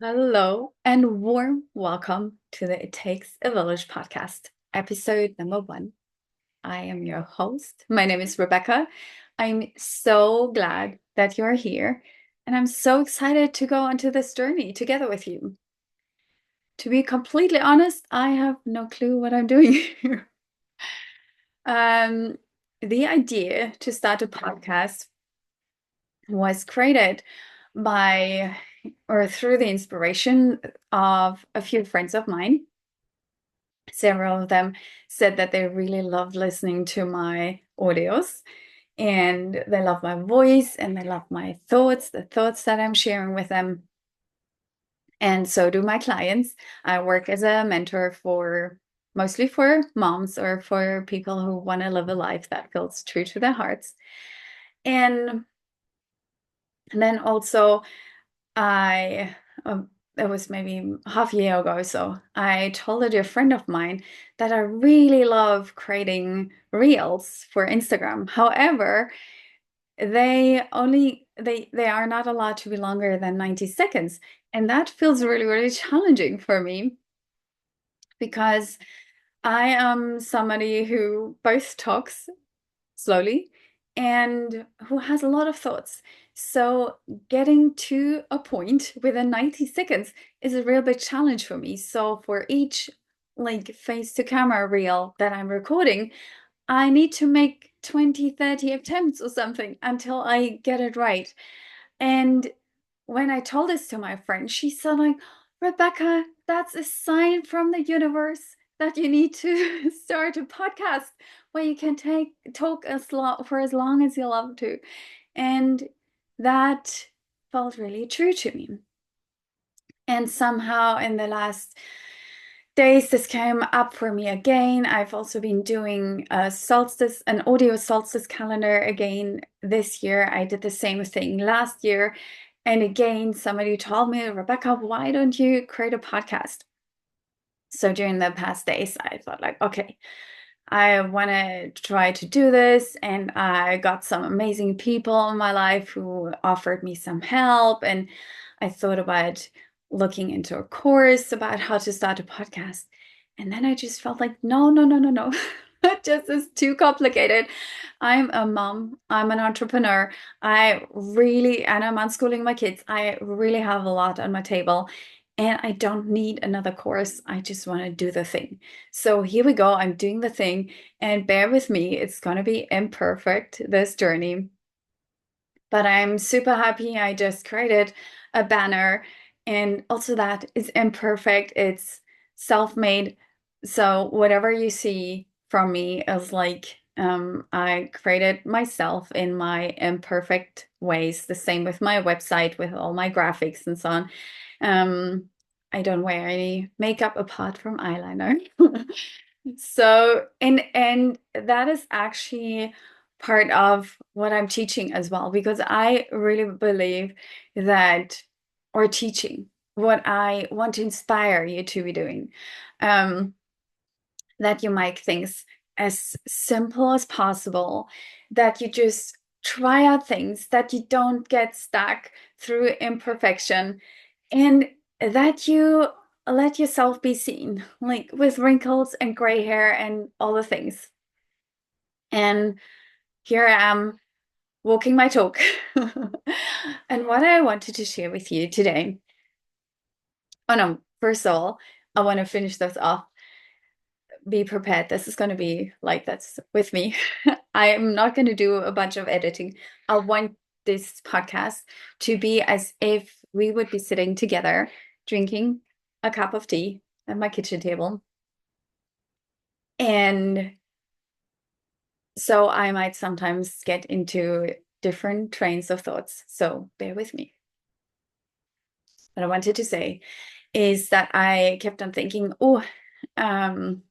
Hello and warm welcome to the It Takes a Village podcast, episode number 1. I am your host. My name is Rebecca. I'm so glad that you're here, and I'm so excited to go onto this journey together with you. To be completely honest, I have no clue what I'm doing here. Um, the idea to start a podcast was created by or through the inspiration of a few friends of mine. Several of them said that they really loved listening to my audios and they love my voice and they love my thoughts, the thoughts that I'm sharing with them. And so do my clients. I work as a mentor for mostly for moms or for people who want to live a life that feels true to their hearts. And then also I it was maybe half a year ago, so I told a dear friend of mine that I really love creating reels for Instagram. However, they are not allowed to be longer than 90 seconds. And that feels really, really challenging for me because I am somebody who both talks slowly and who has a lot of thoughts. So getting to a point within 90 seconds is a real big challenge for me. So for each like face to camera reel that I'm recording, I need to make 20, 30 attempts or something until I get it right. And when I told this to my friend, she said like, Rebecca, that's a sign from the universe that you need to start a podcast where you can talk for as long as you love to. And that felt really true to me. And somehow in the last days, this came up for me again. I've also been doing an audio solstice calendar again this year. I did the same thing last year. And again, somebody told me, Rebecca, why don't you create a podcast? So during the past days, I thought like, okay, I want to try to do this. And I got some amazing people in my life who offered me some help. And I thought about looking into a course about how to start a podcast. And then I just felt like, no, no, no, no, no. That just is too complicated. I'm a mom, I'm an entrepreneur. And I'm unschooling my kids. I really have a lot on my table. And I don't need another course. I just want to do the thing. So here we go. I'm doing the thing. And bear with me, it's going to be imperfect, this journey. But I'm super happy. I just created a banner. And also, that is imperfect. It's self-made. So whatever you see from me is like I created myself in my imperfect ways. The same with my website, with all my graphics and so on. Um, I don't wear any makeup apart from eyeliner. So, and that is actually part of what I'm teaching as well, because I really believe that, or teaching, what I want to inspire you to be doing, um, that you make things as simple as possible, that you just try out things, that you don't get stuck through imperfection, and that you let yourself be seen, like with wrinkles and gray hair and all the things. And here I am walking my talk. And what I wanted to share with you today, oh no, first of all, I want to finish this off. Be prepared. This is going to be like that's with me. I am not going to do a bunch of editing. I want this podcast to be as if we would be sitting together drinking a cup of tea at my kitchen table. And so I might sometimes get into different trains of thoughts. So bear with me. What I wanted to say is that I kept on thinking, um,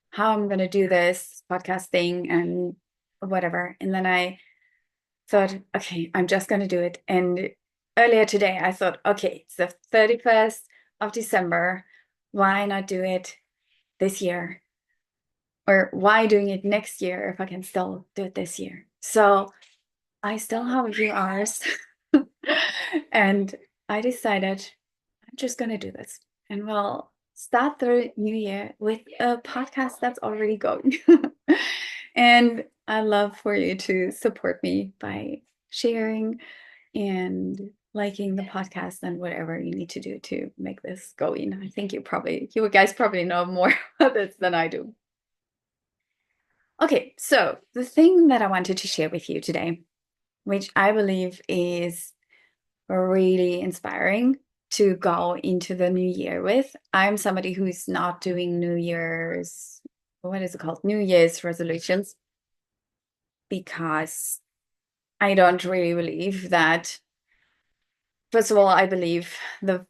how I'm going to do this podcast thing and whatever. And then I thought, okay, I'm just going to do it. And earlier today, I thought, okay, it's the 31st of December. Why not do it this year? Or why doing it next year if I can still do it this year? So I still have a few hours. And I decided I'm just going to do this. And we'll start the new year with a podcast that's already going. And I love for you to support me by sharing and liking the podcast and whatever you need to do to make this going. I think you guys probably know more about this than I do. Okay, so the thing that I wanted to share with you today, which I believe is really inspiring to go into the new year with. I'm somebody who's not doing what is it called? New Year's resolutions, because I don't really believe that. First of all, I believe the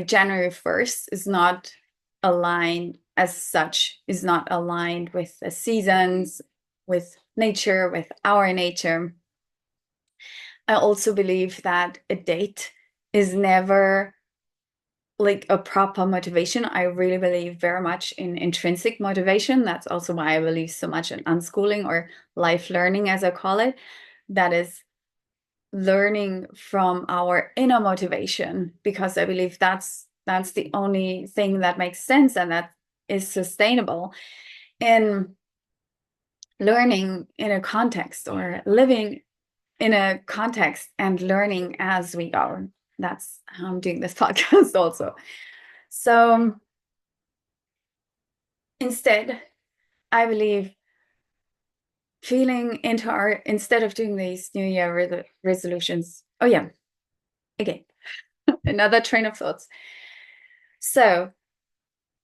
January 1st is not aligned as such, is not aligned with the seasons, with nature, with our nature. I also believe that a date is never like a proper motivation. I really believe very much in intrinsic motivation. That's also why I believe so much in unschooling or life learning, as I call it. That is learning from our inner motivation, because I believe that's the only thing that makes sense and that is sustainable. And learning in a context or living in a context and learning as we go. That's how I'm doing this podcast also. So instead, I believe feeling into instead of doing these New Year resolutions. Oh, yeah, again, another train of thoughts. So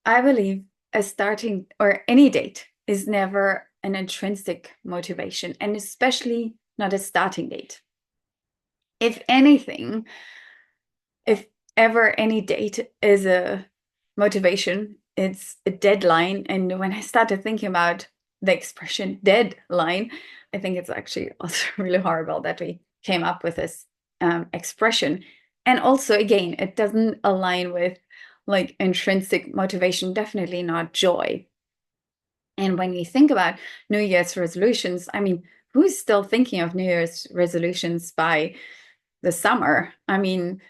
I believe a starting or any date is never an intrinsic motivation, and especially not a starting date. If anything, if ever any date is a motivation, it's a deadline. And when I started thinking about the expression deadline, I think it's actually also really horrible that we came up with this expression. And also, again, it doesn't align with like intrinsic motivation, definitely not joy. And when we think about New Year's resolutions, I mean, who's still thinking of New Year's resolutions by the summer? I mean,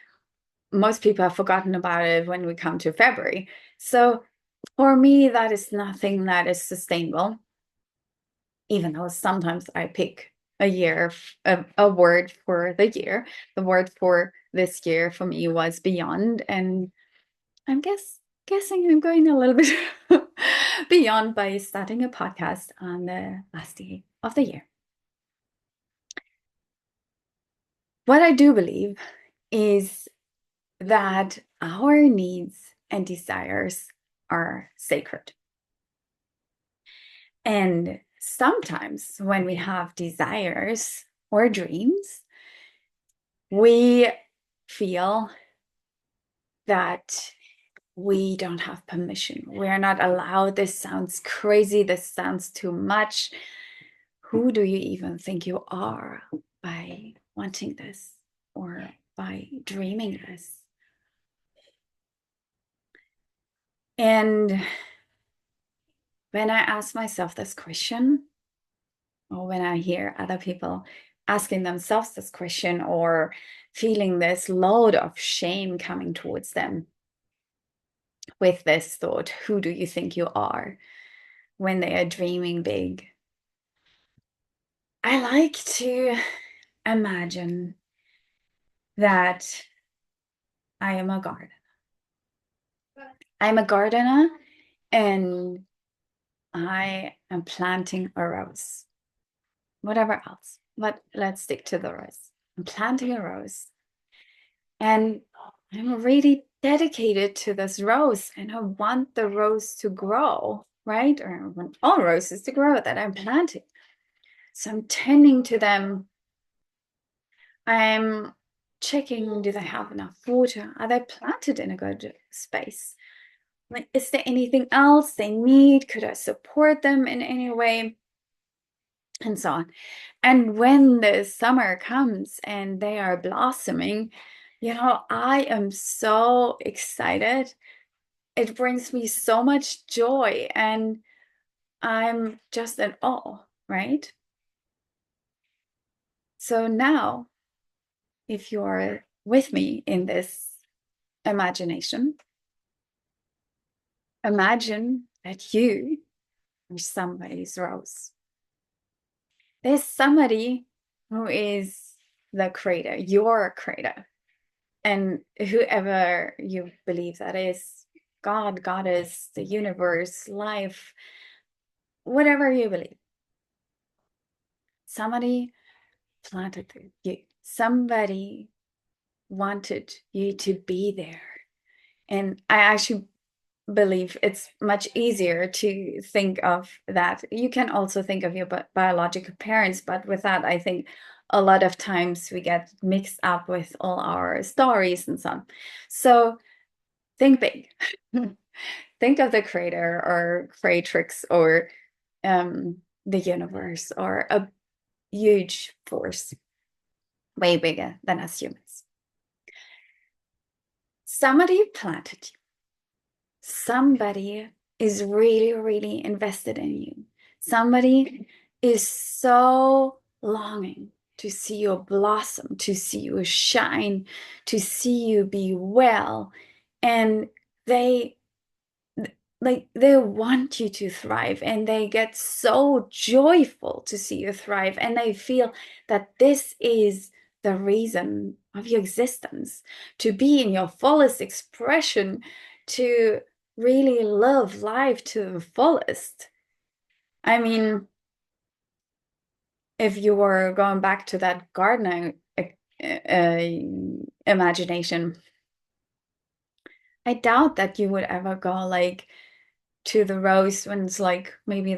most people have forgotten about it when we come to February. So for me, that is nothing that is sustainable, even though sometimes I pick a word for the year. The word for this year for me was beyond. And I'm guessing I'm going a little bit beyond by starting a podcast on the last day of the year. What I do believe is that our needs and desires are sacred. And sometimes when we have desires or dreams, we feel that we don't have permission. We're not allowed. This sounds crazy. This sounds too much. Who do you even think you are by wanting this or by dreaming this? And when I ask myself this question, or when I hear other people asking themselves this question or feeling this load of shame coming towards them with this thought, who do you think you are, when they are dreaming big? I like to imagine that I am a gardener. I'm a gardener and I am planting a rose. Whatever else, but let's stick to the rose. I'm planting a rose and I'm really dedicated to this rose and I want the rose to grow, right? Or I want all roses to grow that I'm planting. So I'm tending to them. I'm checking, do they have enough water? Are they planted in a good space? Like, is there anything else they need? Could I support them in any way? And so on. And when the summer comes and they are blossoming, I am so excited. It brings me so much joy and I'm just in awe, right? So now, if you're with me in this imagination. Imagine that you are somebody's rose. There's somebody who is the creator, your creator, and whoever you believe that is, God, goddess, the universe, life, whatever you believe. Somebody planted you. Somebody wanted you to be there. And I actually believe it's much easier to think of that. You can also think of your biological parents, but with that, I think a lot of times we get mixed up with all our stories and so on. So think big. Think of the creator or creatrix or the universe or a huge force, way bigger than us humans. Somebody planted you. Somebody is really, really invested in you. Somebody is so longing to see you blossom, to see you shine, to see you be well. And they they want you to thrive, and they get so joyful to see you thrive, and they feel that this is the reason of your existence, to be in your fullest expression, to really live life to the fullest. I mean, if you were going back to that gardener imagination, I doubt that you would ever go like to the rose when it's like maybe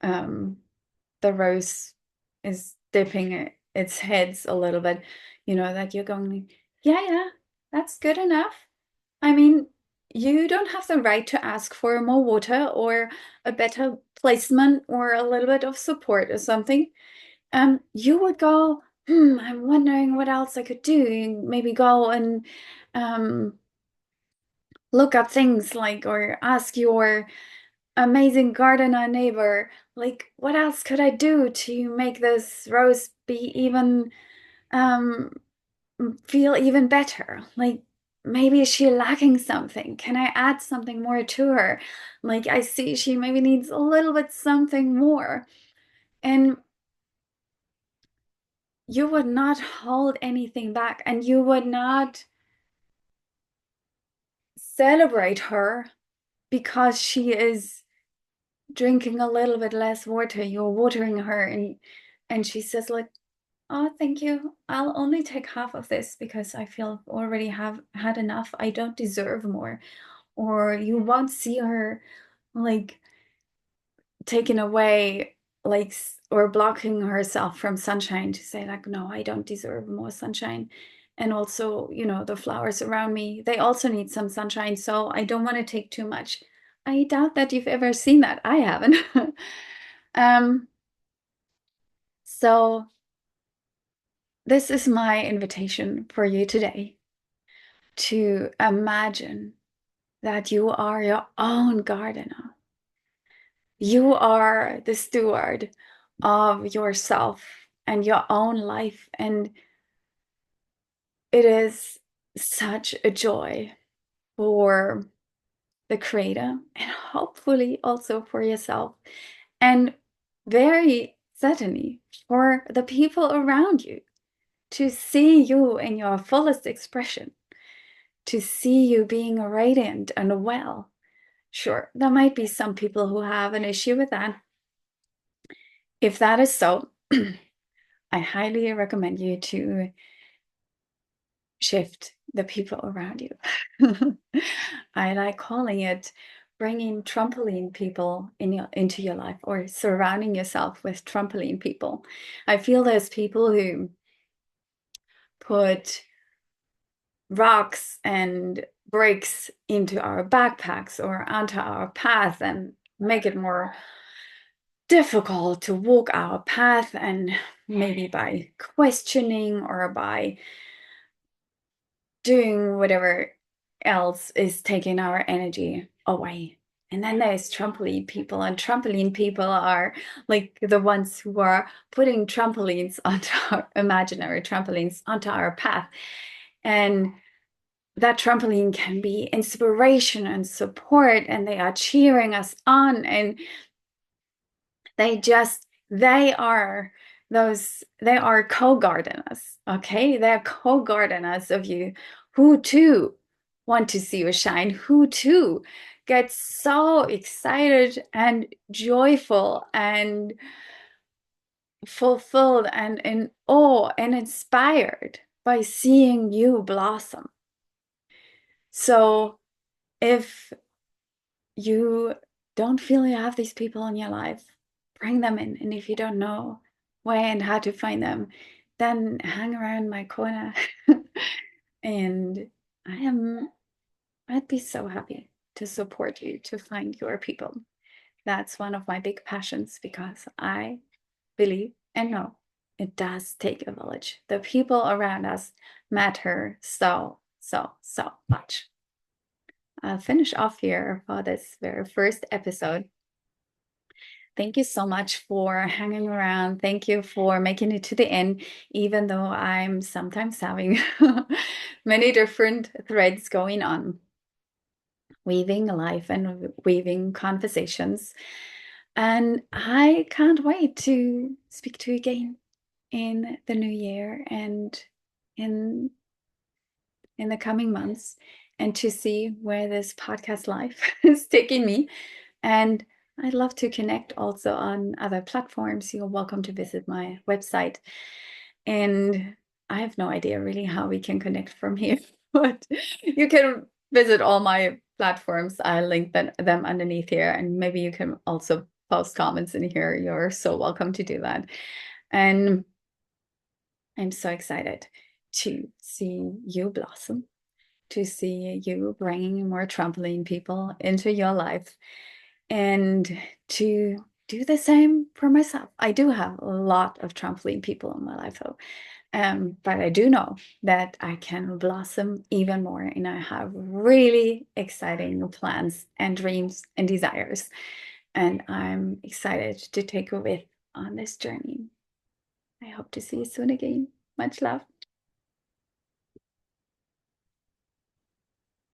um the rose is dipping its heads a little bit, that you're going, yeah, that's good enough. I mean, you don't have the right to ask for more water or a better placement or a little bit of support or something. You would go, I'm wondering what else I could do. Maybe go and um, look up things like, or ask your amazing gardener neighbor, like, what else could I do to make this rose be even um feel even better? Like, maybe is she lacking something? Can I add something more to her? Like, I see she maybe needs a little bit something more. And you would not hold anything back, and you would not celebrate her because she is drinking a little bit less water. You're watering her, and she says like, oh, thank you. I'll only take half of this because I feel already have had enough. I don't deserve more. Or you won't see her like taken away, like, or blocking herself from sunshine to say like, no, I don't deserve more sunshine. And also, the flowers around me, they also need some sunshine, so I don't want to take too much. I doubt that you've ever seen that. I haven't. um, so this is my invitation for you today, to imagine that you are your own gardener. You are the steward of yourself and your own life. And it is such a joy for the creator, and hopefully also for yourself, and very certainly for the people around you, to see you in your fullest expression, to see you being radiant and well. Sure, there might be some people who have an issue with that. If that is so, I highly recommend you to shift the people around you. I like calling it bringing trampoline people into your life, or surrounding yourself with trampoline people. I feel there's people who put rocks and bricks into our backpacks or onto our path and make it more difficult to walk our path, and maybe by questioning or by doing whatever else is taking our energy away. And then there's trampoline people, and trampoline people are like the ones who are putting trampolines onto our imaginary trampolines onto our path. And that trampoline can be inspiration and support, and they are cheering us on, and they are they are co-gardeners, okay? They're co-gardeners of you who too want to see you shine, who too get so excited and joyful and fulfilled and in awe and inspired by seeing you blossom. So if you don't feel you have these people in your life, bring them in. And if you don't know where and how to find them, then hang around my corner. And I'd be so happy to support you to find your people. That's one of my big passions, because I believe and know it does take a village. The people around us matter so, so, so much. I'll finish off here for this very first episode. Thank you so much for hanging around. Thank you for making it to the end, even though I'm sometimes having many different threads going on, weaving life and weaving conversations. And I can't wait to speak to you again in the new year and in the coming months, and to see where this podcast life is taking me. And I'd love to connect also on other platforms. You're welcome to visit my website. And I have no idea really how we can connect from here, but you can visit all my platforms. I link them underneath here, and maybe you can also post comments in here. You're so welcome to do that. And I'm so excited to see you blossom, to see you bringing more trampoline people into your life, and to do the same for myself. I do have a lot of trampoline people in my life, though. But I do know that I can blossom even more, and I have really exciting plans and dreams and desires. And I'm excited to take you with on this journey. I hope to see you soon again. Much love.